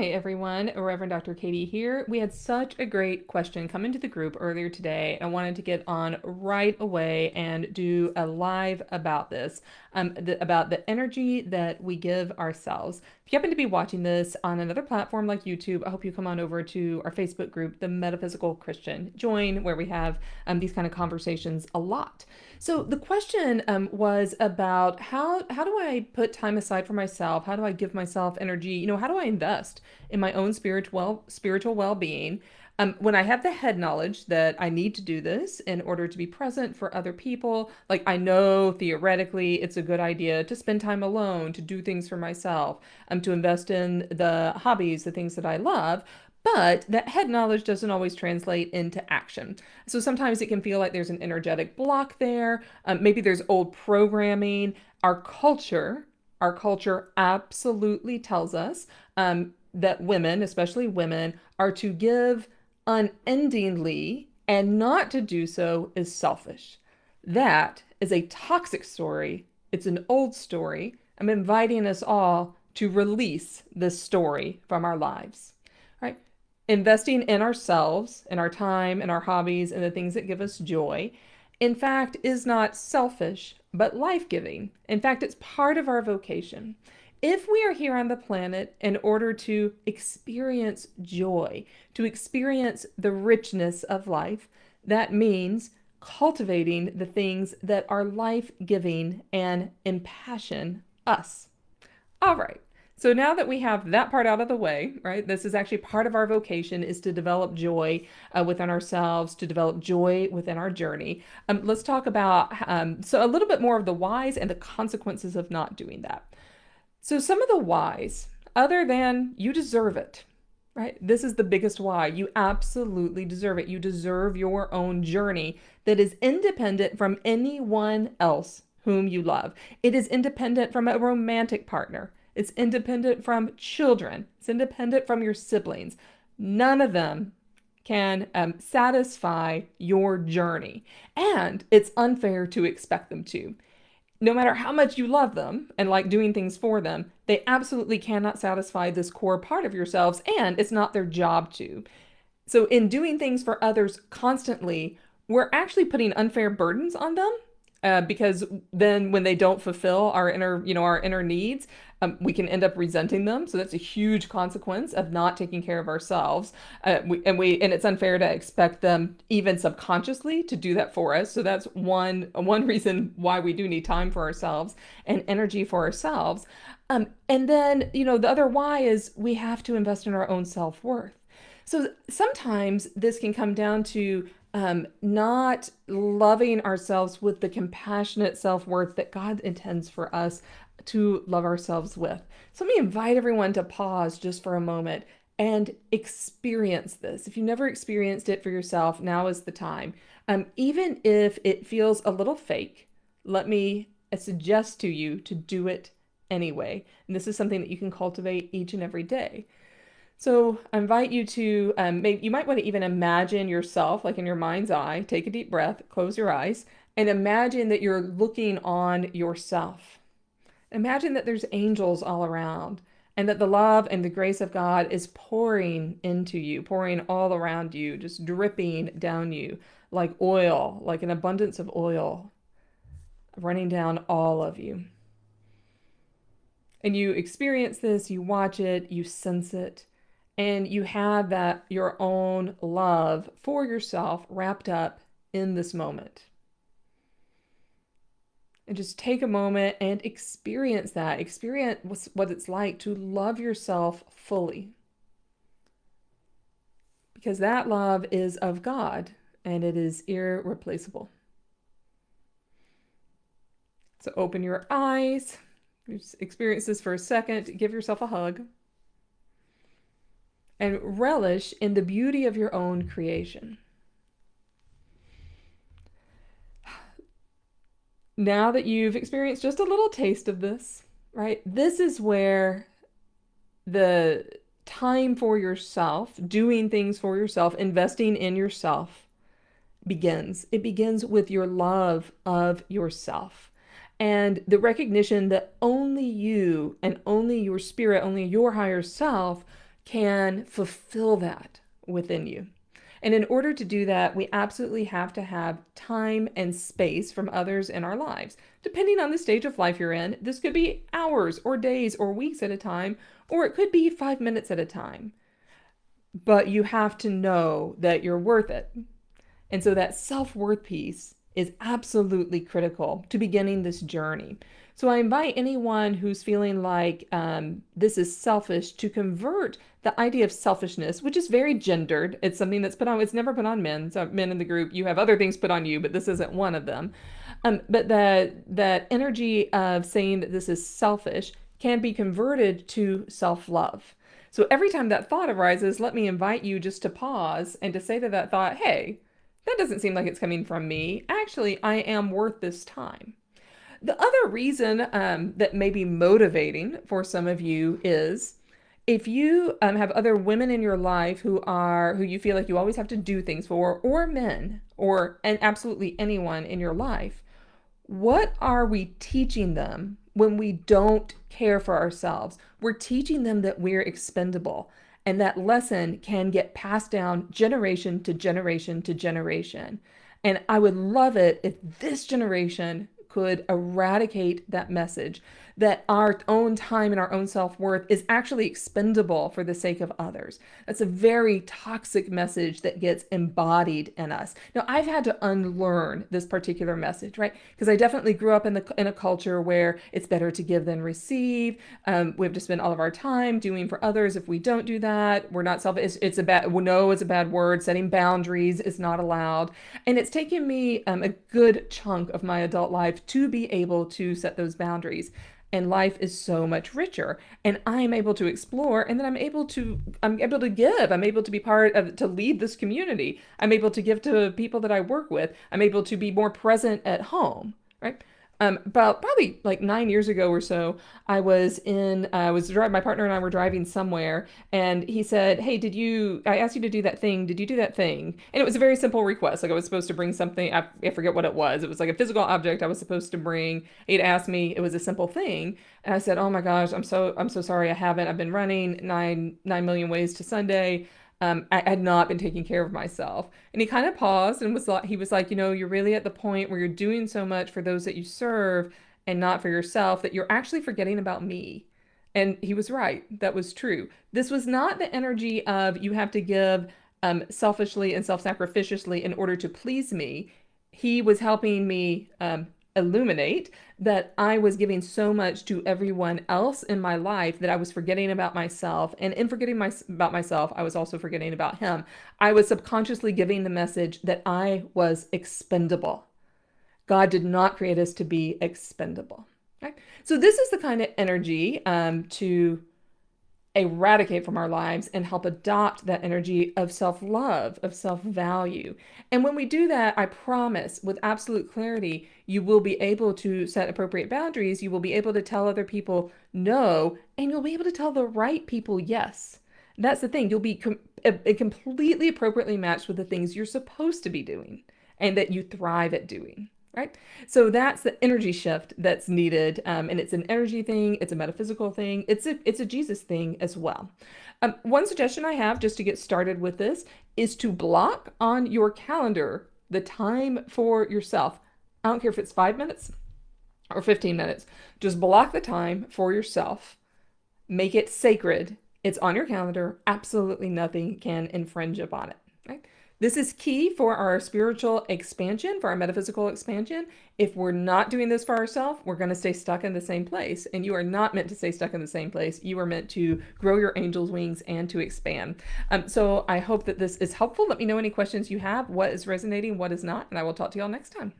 Hi, everyone. Reverend Dr. Katie here. We had such a great question come into the group earlier today. I wanted to get on right away and do a live about this, about the energy that we give ourselves. If you happen to be watching this on another platform like YouTube, I hope you come on over to our Facebook group, The Metaphysical Christian. Join where we have these kind of conversations a lot. So the question was about how do I put time aside for myself? How do I give myself energy? How do I invest in my own spiritual well-being? When I have the head knowledge that I need to do this in order to be present for other people, like I know theoretically it's a good idea to spend time alone, to do things for myself, to invest in the hobbies, the things that I love. But that head knowledge doesn't always translate into action. So sometimes it can feel like there's an energetic block there. Maybe there's old programming. Our culture absolutely tells us that women, especially women, are to give unendingly, and not to do so is selfish. That is a toxic story. It's an old story. I'm inviting us all to release this story from our lives. Right? Investing in ourselves, in our time, in our hobbies, and the things that give us joy, in fact, is not selfish, but life-giving. In fact, it's part of our vocation. If we are here on the planet in order to experience joy, to experience the richness of life, that means cultivating the things that are life-giving and impassion us. All right. So now that we have that part out of the way, right, this is actually part of our vocation is to develop joy within ourselves, to develop joy within our journey. Let's talk about so a little bit more of the whys and the consequences of not doing that. So some of the whys, other than you deserve it, right? This is the biggest why. You absolutely deserve it. You deserve your own journey that is independent from anyone else whom you love. It is independent from a romantic partner. It's independent from children. It's independent from your siblings. None of them can satisfy your journey. And it's unfair to expect them to. No matter how much you love them and like doing things for them, they absolutely cannot satisfy this core part of yourselves, and it's not their job to. So, in doing things for others constantly, we're actually putting unfair burdens on them because then when they don't fulfill our inner needs, we can end up resenting them. So that's a huge consequence of not taking care of ourselves. And it's unfair to expect them even subconsciously to do that for us. So that's one reason why we do need time for ourselves and energy for ourselves. And then the other why is we have to invest in our own self-worth. So sometimes this can come down to not loving ourselves with the compassionate self-worth that God intends for us to love ourselves with. So let me invite everyone to pause just for a moment and experience this. If you've never experienced it for yourself, now is the time. Even if it feels a little fake, let me suggest to you to do it anyway. And this is something that you can cultivate each and every day. So I invite you to, maybe you might want to even imagine yourself, like in your mind's eye, take a deep breath, close your eyes, and imagine that you're looking on yourself. Imagine that there's angels all around and that the love and the grace of God is pouring into you, pouring all around you, just dripping down you like oil, like an abundance of oil running down all of you. And you experience this, you watch it, you sense it. And you have that your own love for yourself wrapped up in this moment. And just take a moment and experience that. Experience what it's like to love yourself fully. Because that love is of God and it is irreplaceable. So open your eyes. Just experience this for a second. Give yourself a hug. And relish in the beauty of your own creation. Now that you've experienced just a little taste of this, right? This is where the time for yourself, doing things for yourself, investing in yourself begins. It begins with your love of yourself and the recognition that only you and only your spirit, only your higher self can fulfill that within you. And in order to do that, we absolutely have to have time and space from others in our lives. Depending on the stage of life you're in, this could be hours or days or weeks at a time, or it could be 5 minutes at a time. But you have to know that you're worth it. And so that self-worth piece is absolutely critical to beginning this journey. So I invite anyone who's feeling like this is selfish to convert the idea of selfishness, which is very gendered. It's something that's put on, it's never put on men. So men in the group, you have other things put on you, but this isn't one of them. But that energy of saying that this is selfish can be converted to self-love. So every time that thought arises, let me invite you just to pause and to say to that thought, hey, that doesn't seem like it's coming from me. Actually, I am worth this time. The other reason that may be motivating for some of you is if you have other women in your life who you feel like you always have to do things for, or men, and absolutely anyone in your life, what are we teaching them when we don't care for ourselves? We're teaching them that we're expendable. And that lesson can get passed down generation to generation to generation. And I would love it if this generation could eradicate that message that our own time and our own self-worth is actually expendable for the sake of others. That's a very toxic message that gets embodied in us. Now, I've had to unlearn this particular message, right? Because I definitely grew up in a culture where it's better to give than receive. We have to spend all of our time doing for others. If we don't do that, we're not selfish. It's a bad, no is a bad word. Setting boundaries is not allowed. And it's taken me a good chunk of my adult life to be able to set those boundaries. And life is so much richer, and I'm able to explore, and then I'm able to give. I'm able to be part of, to lead this community. I'm able to give to people that I work with. I'm able to be more present at home, right? About probably like 9 years ago or so, I was driving, my partner and I were driving somewhere, and he said, hey, I asked you to do that thing. Did you do that thing? And it was a very simple request. Like I was supposed to bring something, I forget what it was. It was like a physical object I was supposed to bring. He'd asked me, it was a simple thing. And I said, oh my gosh, I'm so sorry I haven't. I've been running 9 million ways to Sunday. I had not been taking care of myself. And he kind of paused and he was like, you're really at the point where you're doing so much for those that you serve and not for yourself that you're actually forgetting about me. And he was right. That was true. This was not the energy of you have to give selfishly and self-sacrificially in order to please me. He was helping me illuminate that I was giving so much to everyone else in my life that I was forgetting about myself. And in forgetting about myself, I was also forgetting about him. I was subconsciously giving the message that I was expendable. God did not create us to be expendable. Right? So this is the kind of energy to eradicate from our lives and help adopt that energy of self-love, of self-value. And when we do that, I promise with absolute clarity, you will be able to set appropriate boundaries. You will be able to tell other people no, and you'll be able to tell the right people yes. That's the thing. You'll be completely appropriately matched with the things you're supposed to be doing and that you thrive at doing. Right? So that's the energy shift that's needed. And it's an energy thing. It's a metaphysical thing. It's a Jesus thing as well. One suggestion I have just to get started with this is to block on your calendar the time for yourself. I don't care if it's 5 minutes or 15 minutes. Just block the time for yourself. Make it sacred. It's on your calendar. Absolutely nothing can infringe upon it. Right? This is key for our spiritual expansion, for our metaphysical expansion. If we're not doing this for ourselves, we're going to stay stuck in the same place. And you are not meant to stay stuck in the same place. You are meant to grow your angel's wings and to expand. So I hope that this is helpful. Let me know any questions you have, what is resonating, what is not, and I will talk to y'all next time.